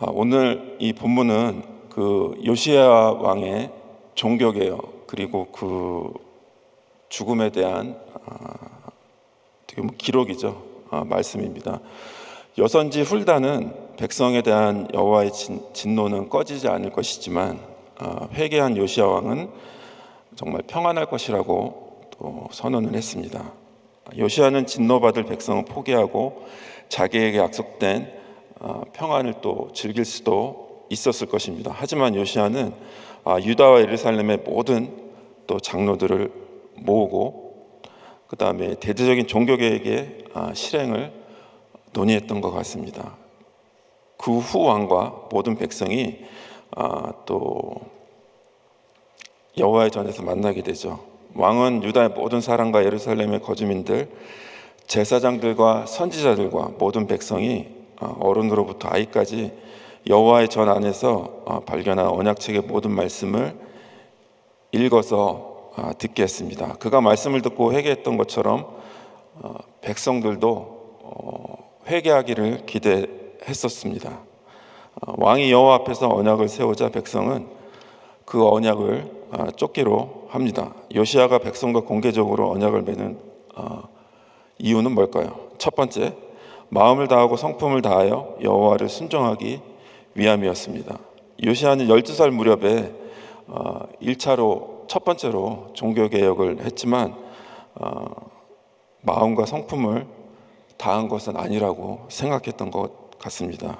오늘 이 본문은 그 요시야 왕의 종교개혁 그리고 그 죽음에 대한 어떻게 보면 기록이죠. 말씀입니다. 여선지 훌다는 백성에 대한 여호와의 진노는 꺼지지 않을 것이지만 회개한 요시야 왕은 정말 평안할 것이라고 또 선언을 했습니다. 요시야는 진노받을 백성을 포기하고 자기에게 약속된 평안을 또 즐길 수도 있었을 것입니다. 하지만 요시야는 유다와 예루살렘의 모든 또 장로들을 모으고 그 다음에 대대적인 종교개혁의 실행을 논의했던 것 같습니다. 그 후 왕과 모든 백성이 또 여호와의 전에서 만나게 되죠. 왕은 유다의 모든 사람과 예루살렘의 거주민들, 제사장들과 선지자들과 모든 백성이 어른으로부터 아이까지 여호와의 전 안에서 발견한 언약책의 모든 말씀을 읽어서 듣게 했습니다. 그가 말씀을 듣고 회개했던 것처럼 백성들도 회개하기를 기대했었습니다. 왕이 여호와 앞에서 언약을 세우자 백성은 그 언약을 쫓기로 합니다. 요시야가 백성과 공개적으로 언약을 맺는 이유는 뭘까요? 첫 번째, 마음을 다하고 성품을 다하여 여호와를 순종하기 위함이었습니다. 요시야는 12살 무렵에 1차로 첫 번째로 종교개혁을 했지만 마음과 성품을 다한 것은 아니라고 생각했던 것 같습니다.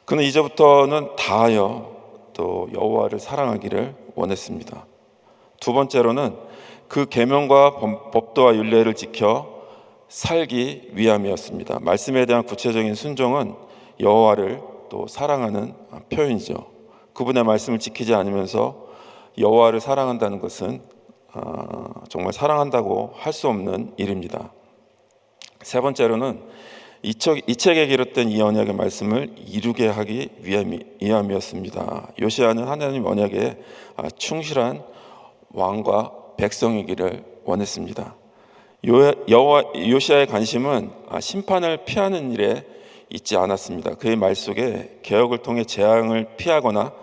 그는 이제부터는 다하여 또 여호와를 사랑하기를 원했습니다. 두 번째로는 그 계명과 법도와 율례를 지켜 살기 위함이었습니다. 말씀에 대한 구체적인 순종은 여호와를 또 사랑하는 표현이죠. 그분의 말씀을 지키지 않으면서 여호와를 사랑한다는 것은 정말 사랑한다고 할 수 없는 일입니다. 세 번째로는 이 책에 기록된 이 언약의 말씀을 이루게 하기 위함이었습니다. 요시야는 하나님 언약에 충실한 왕과 백성이기를 원했습니다. 요시야의 관심은 심판을 피하는 일에 있지 않았습니다. 그의 말 속에 개혁을 통해 재앙을 피하거나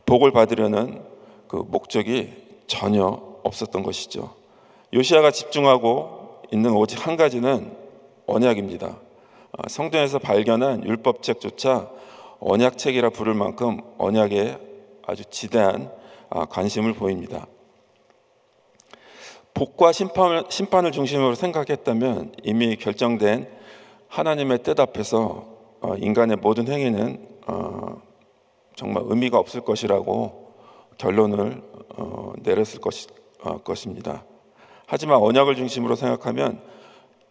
복을 받으려는 그 목적이 전혀 없었던 것이죠. 요시야가 집중하고 있는 오직 한 가지는 언약입니다. 성경에서 발견한 율법책조차 언약책이라 부를 만큼 언약에 아주 지대한 관심을 보입니다. 복과 심판을 중심으로 생각했다면 이미 결정된 하나님의 뜻 앞에서 인간의 모든 행위는 정말 의미가 없을 것이라고 결론을 내렸을 것입니다. 하지만 언약을 중심으로 생각하면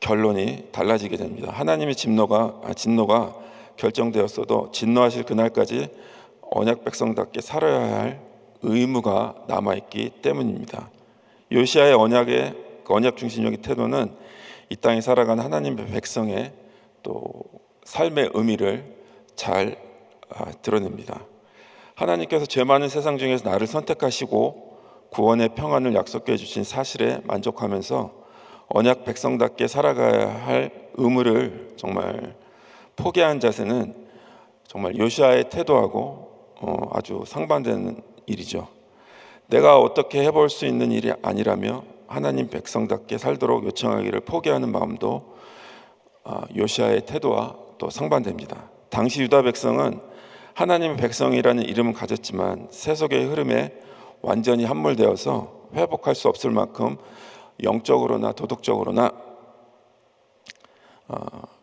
결론이 달라지게 됩니다. 하나님의 진노가 결정되었어도 진노하실 그날까지 언약 백성답게 살아야 할 의무가 남아있기 때문입니다. 요시야의 언약 중심적인 태도는 이 땅에 살아가는 하나님의 백성의 또 삶의 의미를 잘 드러냅니다. 하나님께서 죄 많은 세상 중에서 나를 선택하시고 구원의 평안을 약속해 주신 사실에 만족하면서 언약 백성답게 살아가야 할 의무를 정말 포기한 자세는 정말 요시야의 태도하고 아주 상반되는 일이죠. 내가 어떻게 해볼 수 있는 일이 아니라며 하나님 백성답게 살도록 요청하기를 포기하는 마음도 요시야의 태도와 또 상반됩니다. 당시 유다 백성은 하나님의 백성이라는 이름은 가졌지만 세속의 흐름에 완전히 함몰되어서 회복할 수 없을 만큼 영적으로나 도덕적으로나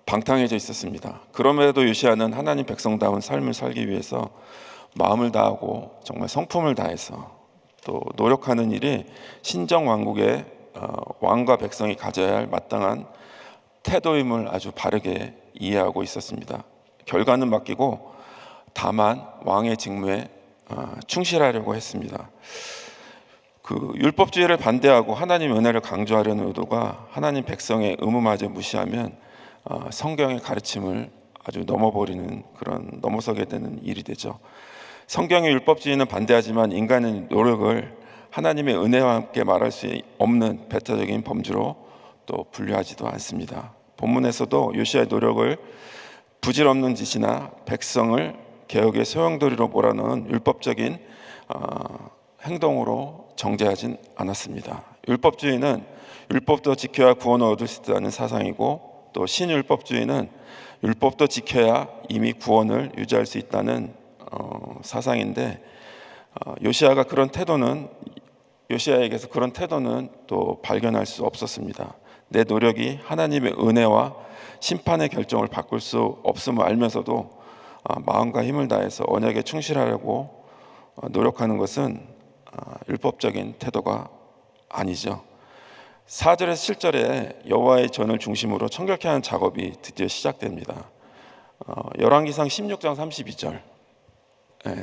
방탕해져 있었습니다. 그럼에도 요시야는 하나님 백성다운 삶을 살기 위해서 마음을 다하고 정말 성품을 다해서 또 노력하는 일이 신정 왕국의 왕과 백성이 가져야 할 마땅한 태도임을 아주 바르게 이해하고 있었습니다. 결과는 맡기고 다만 왕의 직무에 충실하려고 했습니다. 그 율법주의를 반대하고 하나님 은혜를 강조하려는 의도가 하나님 백성의 의무마저 무시하면 성경의 가르침을 아주 넘어서게 되는 일이 되죠. 성경의 율법주의는 반대하지만 인간의 노력을 하나님의 은혜와 함께 말할 수 없는 배타적인 범주로 또 분류하지도 않습니다. 본문에서도 요시야의 노력을 부질없는 짓이나 백성을 개혁의 소용돌이로 몰아넣은 율법적인 행동으로 정죄하진 않았습니다. 율법주의는 율법도 지켜야 구원을 얻을 수 있다는 사상이고, 또 신율법주의는 율법도 지켜야 이미 구원을 유지할 수 있다는 사상인데, 요시야에게서 그런 태도는 또 발견할 수 없었습니다. 내 노력이 하나님의 은혜와 심판의 결정을 바꿀 수 없음을 알면서도 마음과 힘을 다해서 언약에 충실하려고 노력하는 것은 율법적인 태도가 아니죠. 4절에서 7절에 여호와의 전을 중심으로 청결케 하는 작업이 드디어 시작됩니다. 열왕기상 16장 32절,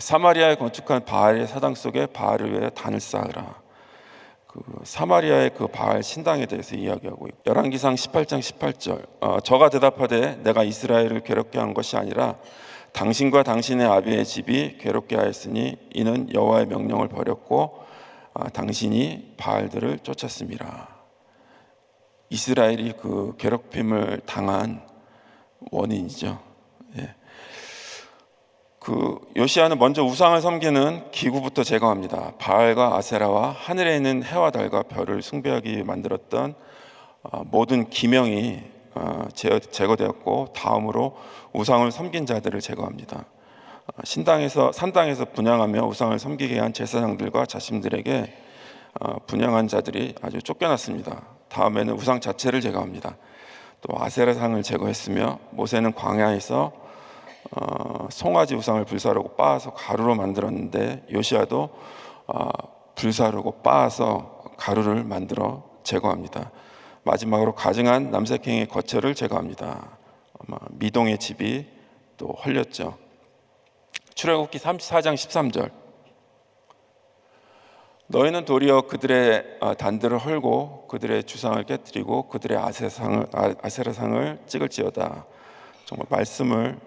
사마리아에 건축한 바알의 사당 속에 바알을 위하여 단을 쌓으라. 사마리아의 그 바알 신당에 대해서 이야기하고 있고, 열왕기상 18장 18절, 저가 대답하되 내가 이스라엘을 괴롭게 한 것이 아니라 당신과 당신의 아비의 집이 괴롭게 하였으니 이는 여호와의 명령을 버렸고 당신이 바알들을 쫓았음이라. 이스라엘이 그 괴롭힘을 당한 원인이죠. 요시야는 먼저 우상을 섬기는 기구부터 제거합니다. 바알과 아세라와 하늘에 있는 해와 달과 별을 숭배하기 위해 만들었던 모든 기명이 제거되었고, 다음으로 우상을 섬긴 자들을 제거합니다. 산당에서 분향하며 우상을 섬기게 한 제사장들과 자신들에게 분향한 자들이 아주 쫓겨났습니다. 다음에는 우상 자체를 제거합니다. 또 아세라상을 제거했으며, 모세는 광야에서 송아지 우상을 불사르고 빻아서 가루로 만들었는데, 요시야도 불사르고 빻아서 가루를 만들어 제거합니다. 마지막으로 가증한 남색행의 거처를 제거합니다. 미동의 집이 또 헐렸죠. 출애굽기 34장 13절, 너희는 도리어 그들의 단들을 헐고 그들의 주상을 깨뜨리고 그들의 아세라상을 찍을지어다. 정말 말씀을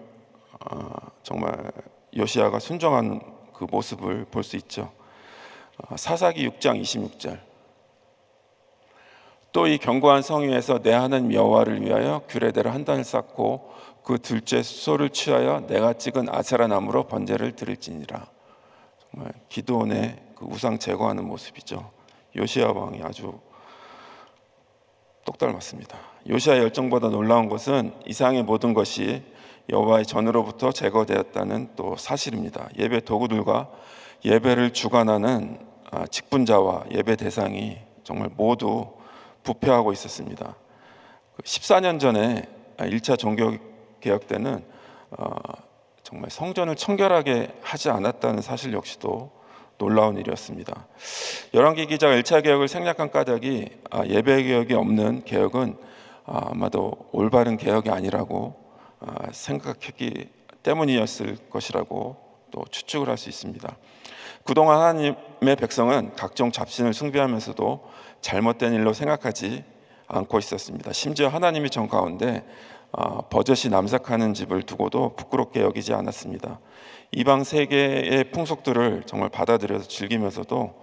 정말 요시야가 순종한 그 모습을 볼 수 있죠. 사사기 6장 26절, 또 이 견고한 성 위에서 내 하나님 여호와를 위하여 규례대로 한 단을 쌓고 그 둘째 수소를 취하여 내가 찍은 아세라 나무로 번제를 드릴지니라. 정말 기드온의 그 우상 제거하는 모습이죠. 요시야 왕이 아주 똑 닮았습니다. 요시야 열정보다 놀라운 것은 이상의 모든 것이 여호와의 전으로부터 제거되었다는 또 사실입니다. 예배 도구들과 예배를 주관하는 직분자와 예배 대상이 정말 모두 부패하고 있었습니다. 14년 전에 1차 종교개혁 때는 정말 성전을 청결하게 하지 않았다는 사실 역시도 놀라운 일이었습니다. 열왕기 기자가 1차 개혁을 생략한 까닭이 예배 개혁이 없는 개혁은 아마도 올바른 개혁이 아니라고 생각했기 때문이었을 것이라고 또 추측을 할 수 있습니다. 그동안 하나님의 백성은 각종 잡신을 숭배하면서도 잘못된 일로 생각하지 않고 있었습니다. 심지어 하나님이 정 가운데 버젓이 남색하는 집을 두고도 부끄럽게 여기지 않았습니다. 이방 세계의 풍속들을 정말 받아들여서 즐기면서도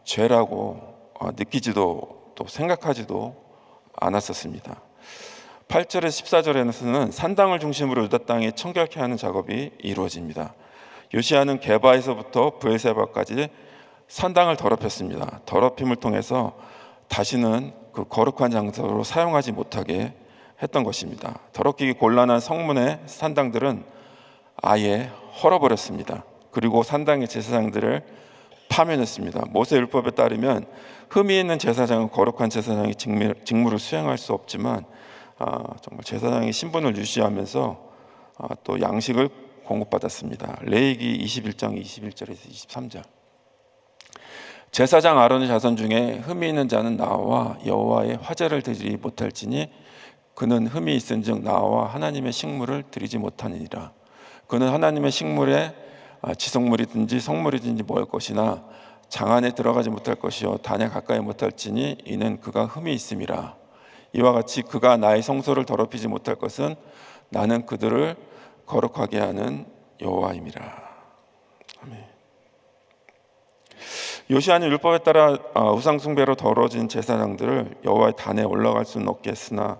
죄라고 느끼지도 또 생각하지도 않았었습니다. 8절에서 14절에서는 산당을 중심으로 유다 땅에 청결케 하는 작업이 이루어집니다. 요시야는 게바에서부터 브엘세바까지 산당을 더럽혔습니다. 더럽힘을 통해서 다시는 그 거룩한 장소로 사용하지 못하게 했던 것입니다. 더럽히기 곤란한 성문의 산당들은 아예 헐어버렸습니다. 그리고 산당의 제사장들을 파면했습니다. 모세 율법에 따르면 흠이 있는 제사장은 거룩한 제사장의 직무를 수행할 수 없지만 정말 제사장의 신분을 유지하면서 또 양식을 공급받았습니다. 레위기 21장 21절에서 23절, 제사장 아론의 자손 중에 흠이 있는 자는 나와 여호와의 화제를 드리지 못할지니 그는 흠이 있은즉 나와 하나님의 식물을 드리지 못하니라. 그는 하나님의 식물에 지성물이든지 성물이든지 먹을 것이나 장 안에 들어가지 못할 것이요 단에 가까이 못할지니 이는 그가 흠이 있음이라. 이와 같이 그가 나의 성소를 더럽히지 못할 것은 나는 그들을 거룩하게 하는 여호와임이라. 아멘. 요시야는 율법에 따라 우상 숭배로 더러워진 제사장들을 여호와의 단에 올라갈 수는 없게 했으나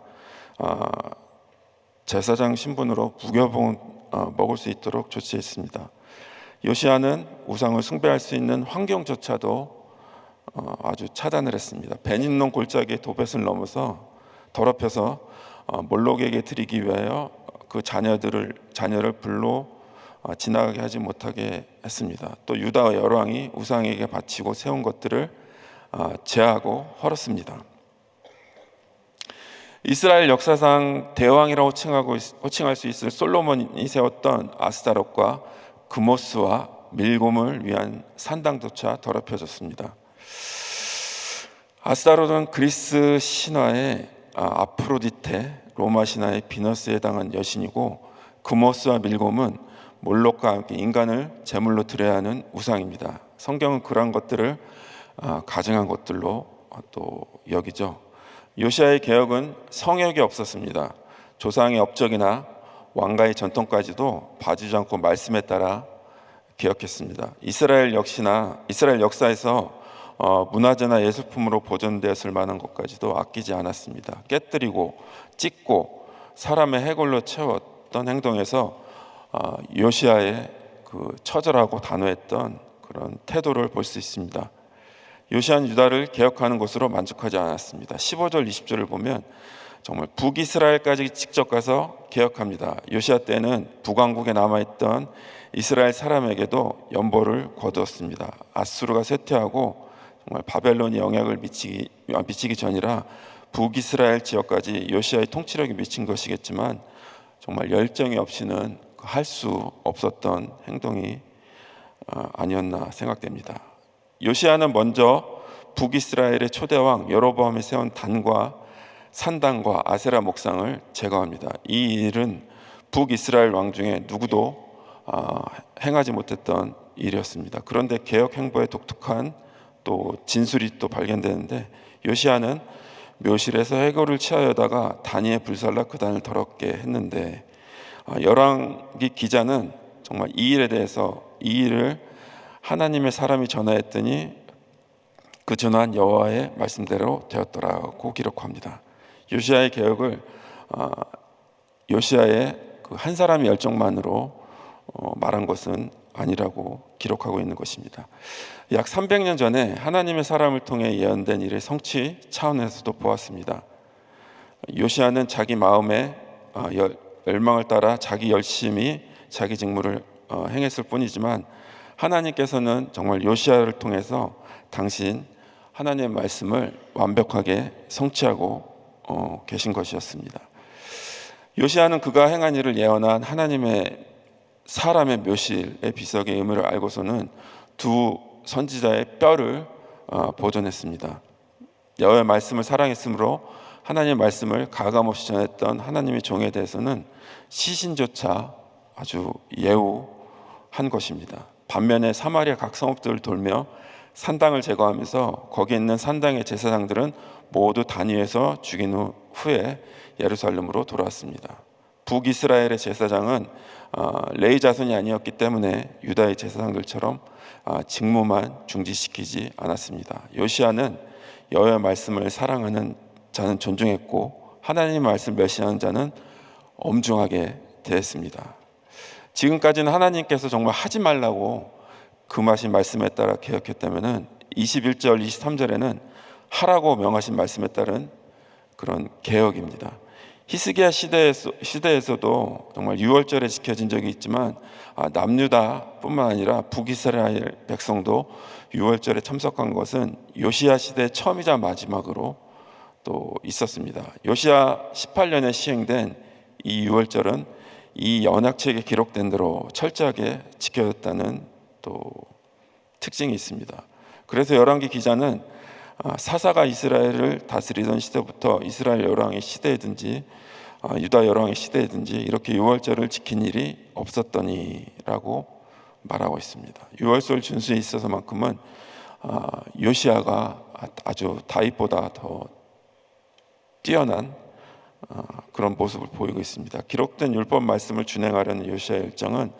제사장 신분으로 무교봉 먹을 수 있도록 조치했습니다. 요시야는 우상을 숭배할 수 있는 환경조차도 아주 차단을 했습니다. 베닌논 골짜기의 도벳을 넘어서 더럽혀서 몰록에게 드리기 위하여 그 자녀를 불로 지나가게 하지 못하게 했습니다. 또 유다 여러 왕이 우상에게 바치고 세운 것들을 제하고 헐었습니다. 이스라엘 역사상 대왕이라고 호칭할 수 있을 솔로몬이 세웠던 아스타롯과 그모스와 밀곰을 위한 산당조차 더럽혀졌습니다. 아스타롯은 그리스 신화의 아프로디테, 로마 신화의 비너스에 해당한 여신이고, 그모스와 밀곰은 몰록과 함께 인간을 제물로 드려야 하는 우상입니다. 성경은 그러한 것들을 가증한 것들로 또 여기죠. 요시야의 개혁은 성역이 없었습니다. 조상의 업적이나 왕가의 전통까지도 봐주지 않고 말씀에 따라 개혁했습니다. 이스라엘 역사에서 문화재나 예술품으로 보존되었을 만한 것까지도 아끼지 않았습니다. 깨뜨리고 찢고 사람의 해골로 채웠던 행동에서 요시야의 그 처절하고 단호했던 그런 태도를 볼 수 있습니다. 요시야는 유다를 개혁하는 것으로 만족하지 않았습니다. 15절 20절을 보면 정말 북이스라엘까지 직접 가서 개혁합니다. 요시야 때는 북왕국에 남아있던 이스라엘 사람에게도 연보를 거두었습니다. 아수르가 쇠퇴하고 정말 바벨론이 영향을 미치기 전이라 북이스라엘 지역까지 요시야의 통치력이 미친 것이겠지만 정말 열정이 없이는 할 수 없었던 행동이 아니었나 생각됩니다. 요시야는 먼저 북이스라엘의 초대왕 여로보암이 세운 단과 산당과 아세라 목상을 제거합니다. 이 일은 북이스라엘 왕 중에 누구도 행하지 못했던 일이었습니다. 그런데 개혁 행보에 독특한 또 진술이 또 발견되는데, 요시야는 묘실에서 해골을 취하여다가 단위에 불살라 그 단을 더럽게 했는데, 열왕기 기자는 정말 이 일을 하나님의 사람이 전하였더니 그 전한 여호와의 말씀대로 되었더라고 기록합니다. 요시야의 개혁을 요시야의 그 한 사람의 열정만으로 말한 것은 아니라고 기록하고 있는 것입니다. 약 300년 전에 하나님의 사람을 통해 예언된 일의 성취 차원에서도 보았습니다. 요시야는 자기 마음의 열망을 따라 자기 열심히 자기 직무를 행했을 뿐이지만, 하나님께서는 정말 요시야를 통해서 당신 하나님의 말씀을 완벽하게 성취하고 계신 것이었습니다. 요시야는 그가 행한 일을 예언한 하나님의 사람의 묘실의 비석의 의미를 알고서는 두 선지자의 뼈를 보존했습니다. 여호와의 말씀을 사랑했으므로 하나님의 말씀을 가감없이 전했던 하나님의 종에 대해서는 시신조차 아주 예우한 것입니다. 반면에 사마리아 각 성읍들을 돌며 산당을 제거하면서 거기에 있는 산당의 제사장들은 모두 단위에서 죽인 후에 예루살렘으로 돌아왔습니다. 북이스라엘의 제사장은 레위 자손이 아니었기 때문에 유다의 제사장들처럼 직무만 중지시키지 않았습니다. 요시야는 여호와의 말씀을 사랑하는 자는 존중했고 하나님의 말씀을 멸시하는 자는 엄중하게 대했습니다. 지금까지는 하나님께서 정말 하지 말라고 금하신 말씀에 따라 개혁했다면 21절 23절에는 하라고 명하신 말씀에 따른 그런 개혁입니다. 히스기야 시대에서도 정말 유월절에 지켜진 적이 있지만 남유다뿐만 아니라 북이스라엘 백성도 유월절에 참석한 것은 요시야 시대 처음이자 마지막으로 또 있었습니다. 요시야 18년에 시행된 이 유월절은 이 언약책에 기록된 대로 철저하게 지켜졌다는 또 특징이 있습니다. 그래서 열왕기 기자는 사사가 이스라엘을 다스리던 시대부터 이스라엘 열왕의 시대이든지 유다 열왕의 시대이든지 이렇게 유월절을 지킨 일이 없었더니라고 말하고 있습니다. 유월절 준수에 있어서만큼은 요시야가 아주 다윗보다 더 뛰어난 그런 모습을 보이고 있습니다. 기록된 율법 말씀을 준행하려는 요시야의 일정은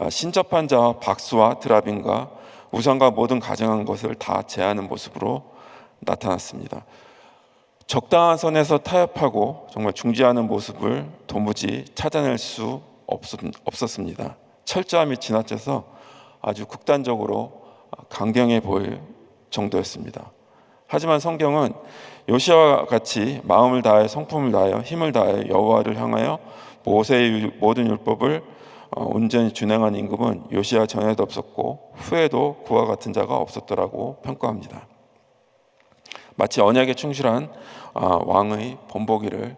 신접한 자와 박수와 드라빔과 우상과 모든 가증한 것을 다 제하는 모습으로 나타났습니다. 적당한 선에서 타협하고 정말 중지하는 모습을 도무지 찾아낼 수 없었습니다. 철저함이 지나쳐서 아주 극단적으로 강경해 보일 정도였습니다. 하지만 성경은 요시아와 같이 마음을 다하여 성품을 다하여 힘을 다하여 여호와를 향하여 모세의 모든 율법을 온전히 준행한 임금은 요시아 전에도 없었고 후에도 그와 같은 자가 없었더라고 평가합니다. 마치 언약에 충실한 왕의 본보기를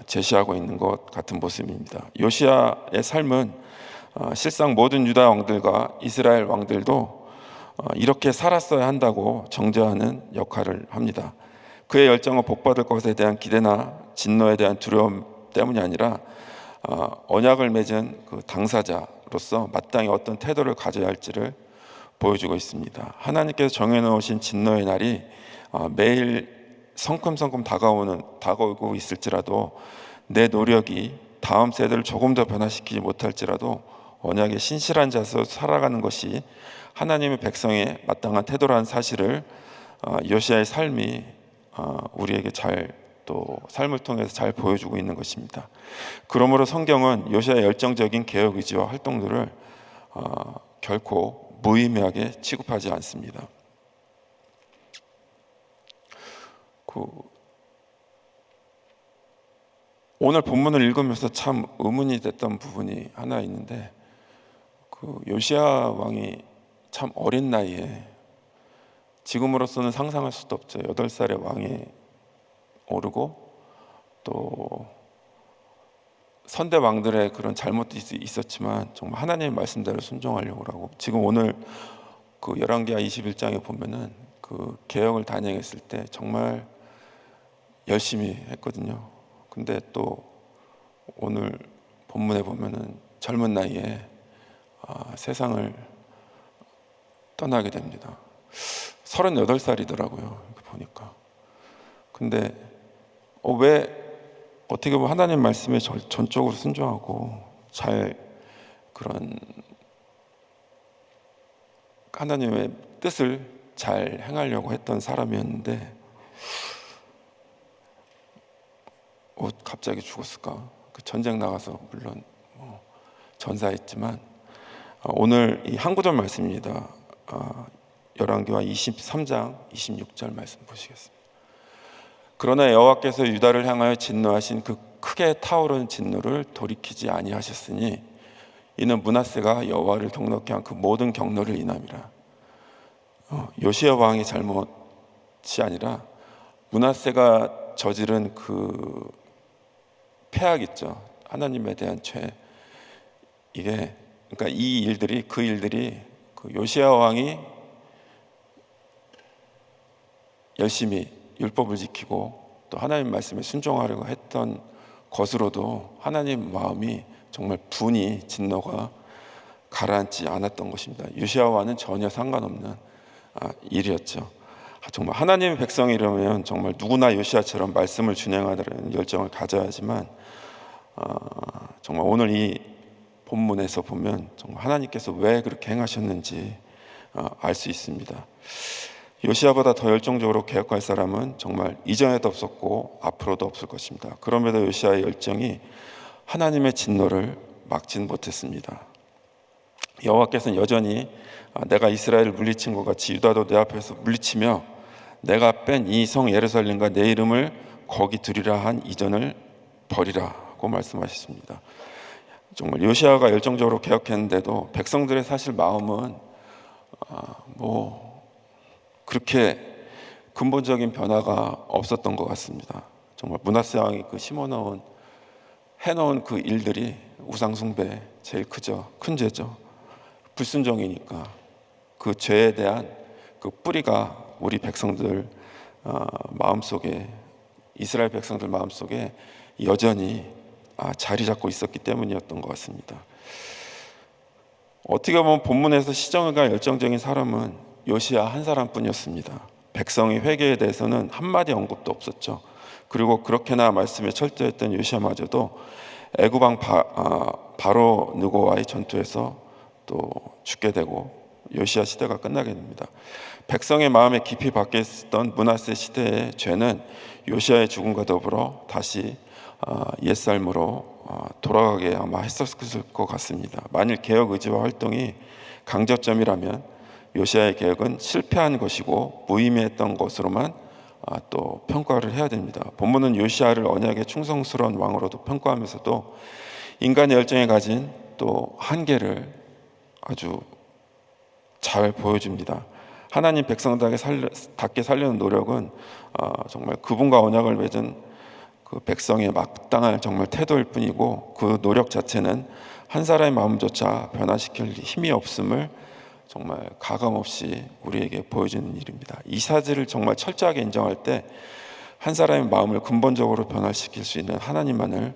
제시하고 있는 것 같은 모습입니다. 요시아의 삶은 실상 모든 유다 왕들과 이스라엘 왕들도 이렇게 살았어야 한다고 정죄하는 역할을 합니다. 그의 열정은 복받을 것에 대한 기대나 진노에 대한 두려움 때문이 아니라 언약을 맺은 그 당사자로서 마땅히 어떤 태도를 가져야 할지를 보여주고 있습니다. 하나님께서 정해놓으신 진노의 날이 매일 성큼성큼 다가오고 있을지라도 내 노력이 다음 세대를 조금 더 변화시키지 못할지라도 언약의 신실한 자세로 살아가는 것이 하나님의 백성의 마땅한 태도라는 사실을 요시아의 삶이 우리에게 또 삶을 통해서 잘 보여주고 있는 것입니다. 그러므로 성경은 요시아의 열정적인 개혁 의지와 활동들을 결코 무의미하게 취급하지 않습니다. 오늘 본문을 읽으면서 참 의문이 됐던 부분이 하나 있는데, 요시아 왕이 참 어린 나이에, 지금으로서는 상상할 수도 없죠. 8살의 왕에 오르고 또 선대 왕들의 그런 잘못도 있었지만 정말 하나님의 말씀대로 순종하려고 하고, 지금 오늘 그 열왕기하 21장에 보면은 그 개혁을 단행했을 때 정말 열심히 했거든요. 근데 또 오늘 본문에 보면은 젊은 나이에 세상을 떠나게 됩니다. 38살이더라고요. 이렇게 보니까. 근데 왜 어떻게 보면 하나님 말씀에 전적으로 순종하고 잘 그런 하나님의 뜻을 잘 행하려고 했던 사람이었는데 갑자기 죽었을까? 그 전쟁 나가서 물론 전사했지만 오늘 이 한 구절 말씀입니다. 열왕기하 23장 26절 말씀 보시겠습니다. 그러나 여호와께서 유다를 향하여 진노하신 그 크게 타오르는 진노를 돌이키지 아니하셨으니 이는 므낫세가 여호와를 경노케 한 그 모든 경노를 인함이라. 요시야 왕의 잘못이 아니라 므낫세가 저지른 그 폐악 있죠. 하나님에 대한 죄. 그러니까 그 일들이 그 요시야 왕이 열심히 율법을 지키고 또 하나님 말씀에 순종하려고 했던 것으로도 하나님 마음이 정말 분이 진노가 가라앉지 않았던 것입니다. 요시야와는 전혀 상관없는 일이었죠. 정말 하나님의 백성이라면 정말 누구나 요시야처럼 말씀을 준행하려는 열정을 가져야 하지만 정말 오늘 이 본문에서 보면 정말 하나님께서 왜 그렇게 행하셨는지 알 수 있습니다. 요시야보다 더 열정적으로 개혁할 사람은 정말 이전에도 없었고 앞으로도 없을 것입니다. 그럼에도 요시야의 열정이 하나님의 진노를 막지는 못했습니다. 여호와께서는 여전히 내가 이스라엘을 물리친 것 같이 유다도 내 앞에서 물리치며 내가 뺀 이 성 예루살렘과 내 이름을 거기 두리라 한 이전을 버리라고 말씀하셨습니다. 정말 요시야가 열정적으로 개혁했는데도 백성들의 사실 마음은 그렇게 근본적인 변화가 없었던 것 같습니다. 정말 므낫세 왕이 해놓은 그 일들이 우상숭배 제일 큰 죄죠. 불순종이니까 그 죄에 대한 그 뿌리가 우리 백성들 마음속에, 이스라엘 백성들 마음속에 여전히 자리 잡고 있었기 때문이었던 것 같습니다. 어떻게 보면 본문에서 시정과 열정적인 사람은 요시야 한 사람뿐이었습니다. 백성의 회개에 대해서는 한마디 언급도 없었죠. 그리고 그렇게나 말씀에 철저했던 요시야마저도 애굽 왕 바로 느고와의 전투에서 또 죽게 되고 요시야 시대가 끝나게 됩니다. 백성의 마음에 깊이 박혀 있었던 므낫세 시대의 죄는 요시야의 죽음과 더불어 다시 옛삶으로 돌아가게 아마 했었을 것 같습니다. 만일 개혁 의지와 활동이 강조점이라면 요시야의 개혁은 실패한 것이고 무의미했던 것으로만 또 평가를 해야 됩니다. 본문은 요시야를 언약에 충성스러운 왕으로도 평가하면서도 인간의 열정에 가진 또 한계를 아주 잘 보여줍니다. 하나님 백성답게 살려는 노력은 정말 그분과 언약을 맺은 그 백성의 마땅할 정말 태도일 뿐이고, 그 노력 자체는 한 사람의 마음조차 변화시킬 힘이 없음을 정말 가감없이 우리에게 보여주는 일입니다. 이 사실을 정말 철저하게 인정할 때 한 사람의 마음을 근본적으로 변화시킬 수 있는 하나님만을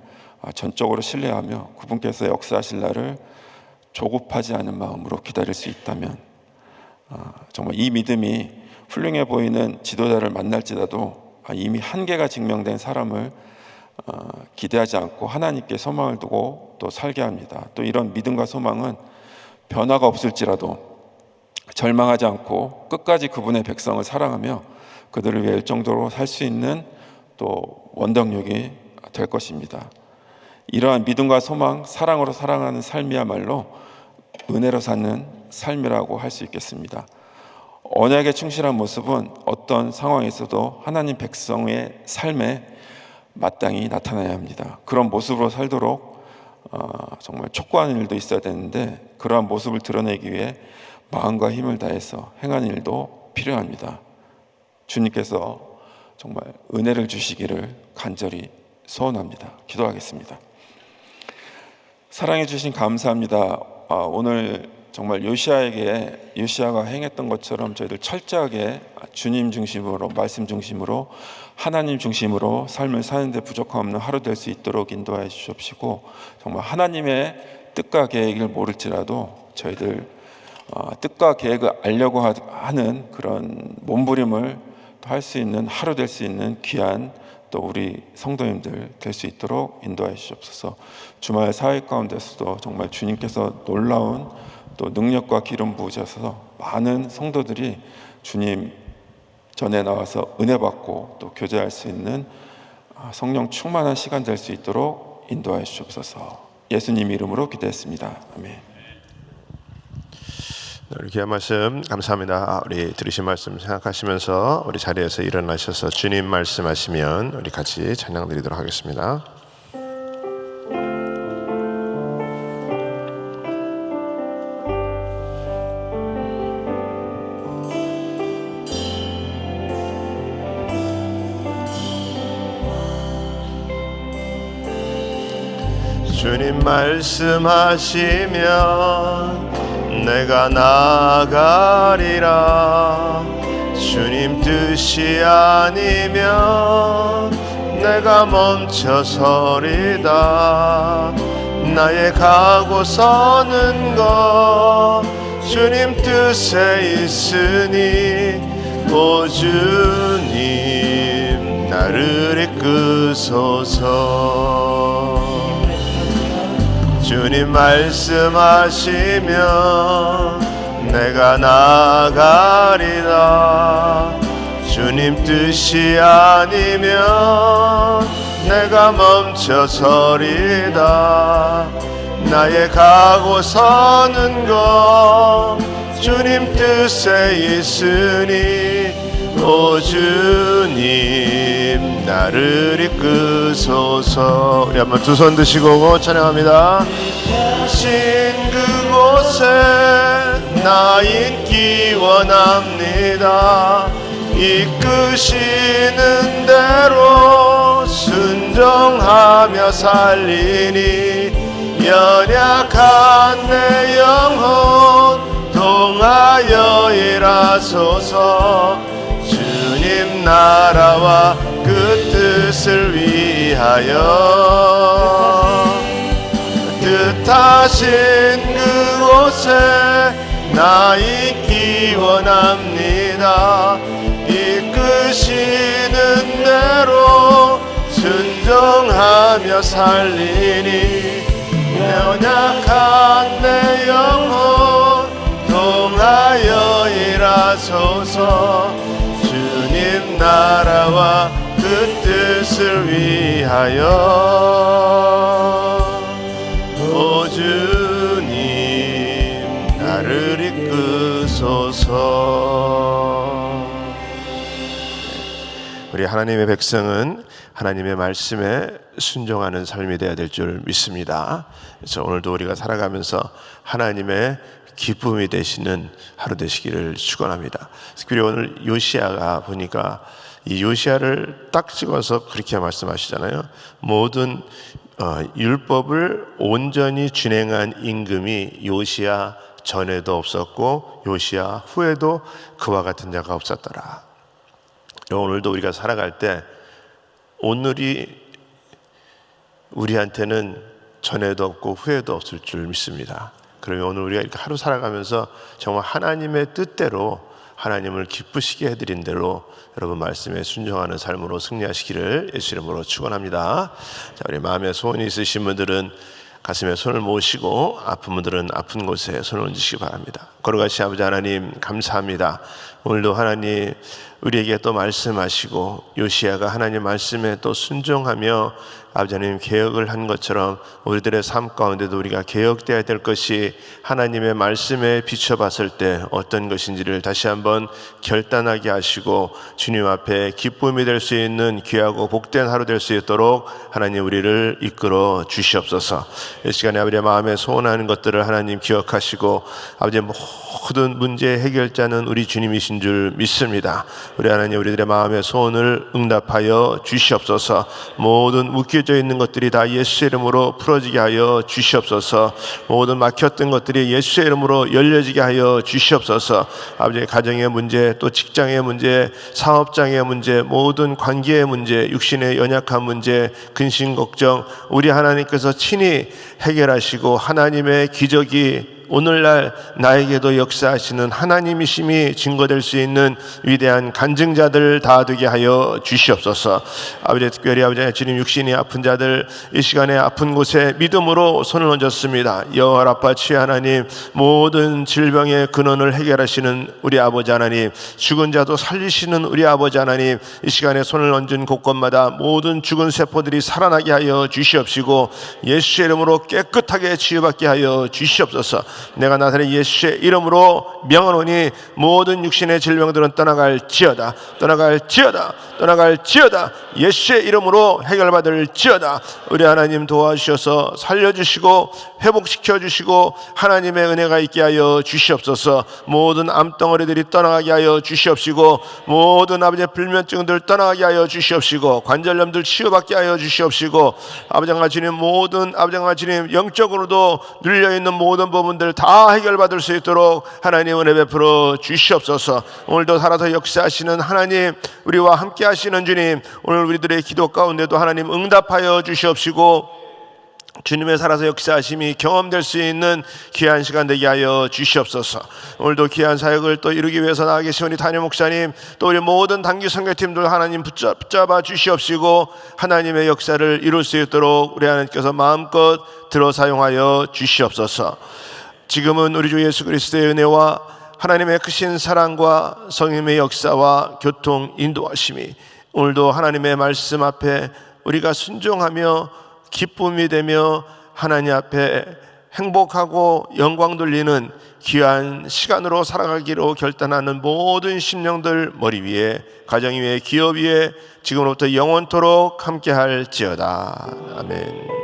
전적으로 신뢰하며 그분께서 역사하실 날을 조급하지 않은 마음으로 기다릴 수 있다면, 정말 이 믿음이 훌륭해 보이는 지도자를 만날지라도 이미 한계가 증명된 사람을 기대하지 않고 하나님께 소망을 두고 또 살게 합니다. 또 이런 믿음과 소망은 변화가 없을지라도 절망하지 않고 끝까지 그분의 백성을 사랑하며 그들을 위해 열정적으로 살 수 있는 또 원동력이 될 것입니다. 이러한 믿음과 소망, 사랑으로 살아가는 삶이야말로 은혜로 사는 삶이라고 할 수 있겠습니다. 언약에 충실한 모습은 어떤 상황에서도 하나님 백성의 삶에 마땅히 나타나야 합니다. 그런 모습으로 살도록 정말 촉구하는 일도 있어야 되는데, 그러한 모습을 드러내기 위해 마음과 힘을 다해서 행하는 일도 필요합니다. 주님께서 정말 은혜를 주시기를 간절히 소원합니다. 기도하겠습니다. 사랑해 주신 감사합니다. 오늘 정말 요시야가 행했던 것처럼 저희들 철저하게 주님 중심으로, 말씀 중심으로, 하나님 중심으로 삶을 사는데 부족함 없는 하루 될 수 있도록 인도하여 주십시고, 정말 하나님의 뜻과 계획을 모를지라도 저희들 뜻과 계획을 알려고 하는 그런 몸부림을 할 수 있는 하루 될 수 있는 귀한 또 우리 성도님들 될 수 있도록 인도하여 주옵소서. 주말 사회 가운데서도 정말 주님께서 놀라운 또 능력과 기름 부으셔서 많은 성도들이 주님 전에 나와서 은혜 받고 또 교제할 수 있는 성령 충만한 시간 될 수 있도록 인도하여 주옵소서. 예수님 이름으로 기도했습니다. 아멘. 우리 귀한 말씀 감사합니다. 우리 들으신 말씀 생각하시면서 우리 자리에서 일어나셔서 주님 말씀하시면 우리 같이 찬양 드리도록 하겠습니다. 주님 말씀하시면 내가 나아가리라. 주님 뜻이 아니면 내가 멈춰서리다. 나의 가고 서는 것 주님 뜻에 있으니 오 주님 나를 이끄소서. 주님 말씀하시면 내가 나아가리라. 주님 뜻이 아니면 내가 멈춰서리다. 나의 가고 서는 것 주님 뜻에 있으니 오 주님 나를 이끄소서. 우리 한번 두 손 드시고 찬양합니다. 신 그곳에 나 있기 원합니다. 이끄시는 대로 순종하며 살리니 연약한 내 영혼 동하여 일하소서. 주님 나라와 그 뜻을 위하여 뜻하신 그곳에 나 있기 원합니다. 이끄시는 대로 순종하며 살리니 연약한 내 영혼 동하여 하소서. 주님 나라와 그 뜻을 위하여 오 주님 나를 이끄소서. 우리 하나님의 백성은 하나님의 말씀에 순종하는 삶이 되어야 될 줄 믿습니다. 그래서 오늘도 우리가 살아가면서 하나님의 기쁨이 되시는 하루 되시기를 축원합니다. 특별히 오늘 요시아가 보니까 이 요시아를 딱 찍어서 그렇게 말씀하시잖아요. 모든 율법을 온전히 준행한 임금이 요시아 전에도 없었고 요시아 후에도 그와 같은 자가 없었더라. 오늘도 우리가 살아갈 때 오늘이 우리한테는 전에도 없고 후에도 없을 줄 믿습니다. 그러면 오늘 우리가 이렇게 하루 살아가면서 정말 하나님의 뜻대로 하나님을 기쁘시게 해드린 대로 여러분 말씀에 순종하는 삶으로 승리하시기를 예수 이름으로 축원합니다. 자, 우리 마음에 소원이 있으신 분들은 가슴에 손을 모시고 아픈 분들은 아픈 곳에 손을 얹으시기 바랍니다. 거룩하신 아버지 하나님 감사합니다. 오늘도 하나님 우리에게 또 말씀하시고 요시아가 하나님 말씀에 또 순종하며 아버지 하나님 개혁을 한 것처럼 우리들의 삶 가운데도 우리가 개혁되어야 될 것이 하나님의 말씀에 비춰봤을 때 어떤 것인지를 다시 한번 결단하게 하시고 주님 앞에 기쁨이 될 수 있는 귀하고 복된 하루 될 수 있도록 하나님 우리를 이끌어 주시옵소서. 이 시간에 아버지의 마음에 소원하는 것들을 하나님 기억하시고 아버지의 모든 문제의 해결자는 우리 주님이신 줄 믿습니다. 우리 하나님 우리들의 마음의 소원을 응답하여 주시옵소서. 모든 묶여져 있는 것들이 다 예수의 이름으로 풀어지게 하여 주시옵소서. 모든 막혔던 것들이 예수의 이름으로 열려지게 하여 주시옵소서. 아버지의 가정의 문제, 또 직장의 문제, 사업장의 문제, 모든 관계의 문제, 육신의 연약한 문제, 근심 걱정 우리 하나님께서 친히 해결하시고 하나님의 기적이 오늘날 나에게도 역사하시는 하나님이심이 증거될 수 있는 위대한 간증자들 다 되게 하여 주시옵소서. 아버지 특별히 아버지 주님 육신이 아픈 자들 이 시간에 아픈 곳에 믿음으로 손을 얹었습니다. 여호와 라파 치유 하나님 모든 질병의 근원을 해결하시는 우리 아버지 하나님 죽은 자도 살리시는 우리 아버지 하나님 이 시간에 손을 얹은 곳곳마다 모든 죽은 세포들이 살아나게 하여 주시옵시고 예수의 이름으로 깨끗하게 치유받게 하여 주시옵소서. 내가 나사렛 예수의 이름으로 명하노니 모든 육신의 질병들은 떠나갈지어다 떠나갈지어다 떠나갈지어다 예수의 이름으로 해결받을지어다. 우리 하나님 도와주셔서 살려주시고 회복시켜주시고 하나님의 은혜가 있게 하여 주시옵소서. 모든 암덩어리들이 떠나가게 하여 주시옵시고 모든 아버지의 불면증들 떠나가게 하여 주시옵시고 관절염들 치유받게 하여 주시옵시고 아버지가 주님 모든 아버지가 주님 영적으로도 눌려있는 모든 부분들 다 해결받을 수 있도록 하나님 은혜 베풀어 주시옵소서. 오늘도 살아서 역사하시는 하나님 우리와 함께 하시는 주님 오늘 우리들의 기도 가운데도 하나님 응답하여 주시옵시고 주님의 살아서 역사하심이 경험될 수 있는 귀한 시간 되게 하여 주시옵소서. 오늘도 귀한 사역을 또 이루기 위해서 나와 계신 우리 담임 목사님 또 우리 모든 단기 선교팀들 하나님 붙잡아 주시옵시고 하나님의 역사를 이룰 수 있도록 우리 하나님께서 마음껏 들어 사용하여 주시옵소서. 지금은 우리 주 예수 그리스도의 은혜와 하나님의 크신 사랑과 성령의 역사와 교통 인도하심이 오늘도 하나님의 말씀 앞에 우리가 순종하며 기쁨이 되며 하나님 앞에 행복하고 영광 돌리는 귀한 시간으로 살아가기로 결단하는 모든 심령들 머리 위에 가정 위에 기업 위에 지금부터 영원토록 함께 할지어다. 아멘.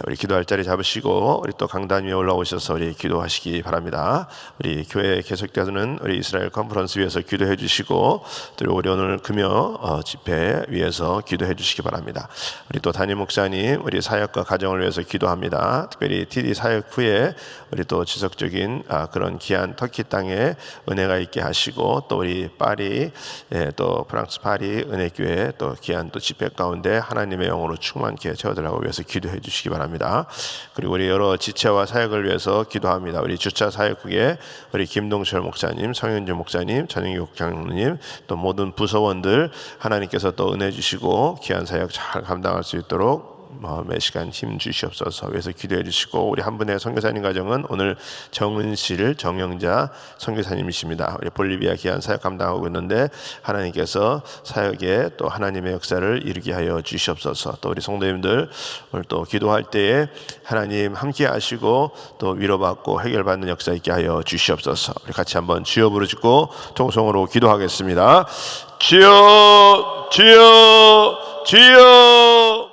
우리 기도할 자리 잡으시고 우리 또 강단 위에 올라오셔서 우리 기도하시기 바랍니다. 우리 교회 계속되는 우리 이스라엘 컨퍼런스 위해서 기도해 주시고 또 우리 오늘 금요 집회 위해서 기도해 주시기 바랍니다. 우리 또 담임 목사님 우리 사역과 가정을 위해서 기도합니다. 특별히 TD 사역 후에 우리 또 지속적인 그런 귀한 터키 땅에 은혜가 있게 하시고 또 우리 파리 또 프랑스 파리 은혜교회 또 귀한 또 집회 가운데 하나님의 영으로 충만케 채워달라고 위해서 기도해 주시기 바랍니다. 그리고 우리 여러 지체와 사역을 위해서 기도합니다. 우리 주차 사역국에 우리 김동철 목사님, 성현주 목사님, 전영육 장로님 또 모든 부서원들 하나님께서 또 은혜 주시고 귀한 사역 잘 감당할 수 있도록 매 시간 힘 주시옵소서. 위해서 기도해 주시고, 우리 한 분의 선교사님 가정은 오늘 정은실 정영자 선교사님이십니다. 우리 볼리비아 귀한 사역 감당하고 있는데 하나님께서 사역에 또 하나님의 역사를 이루게 하여 주시옵소서. 또 우리 성도님들 오늘 또 기도할 때에 하나님 함께 하시고 또 위로받고 해결받는 역사 있게 하여 주시옵소서. 우리 같이 한번 주여 부르짖고 통성으로 기도하겠습니다. 주여, 주여, 주여.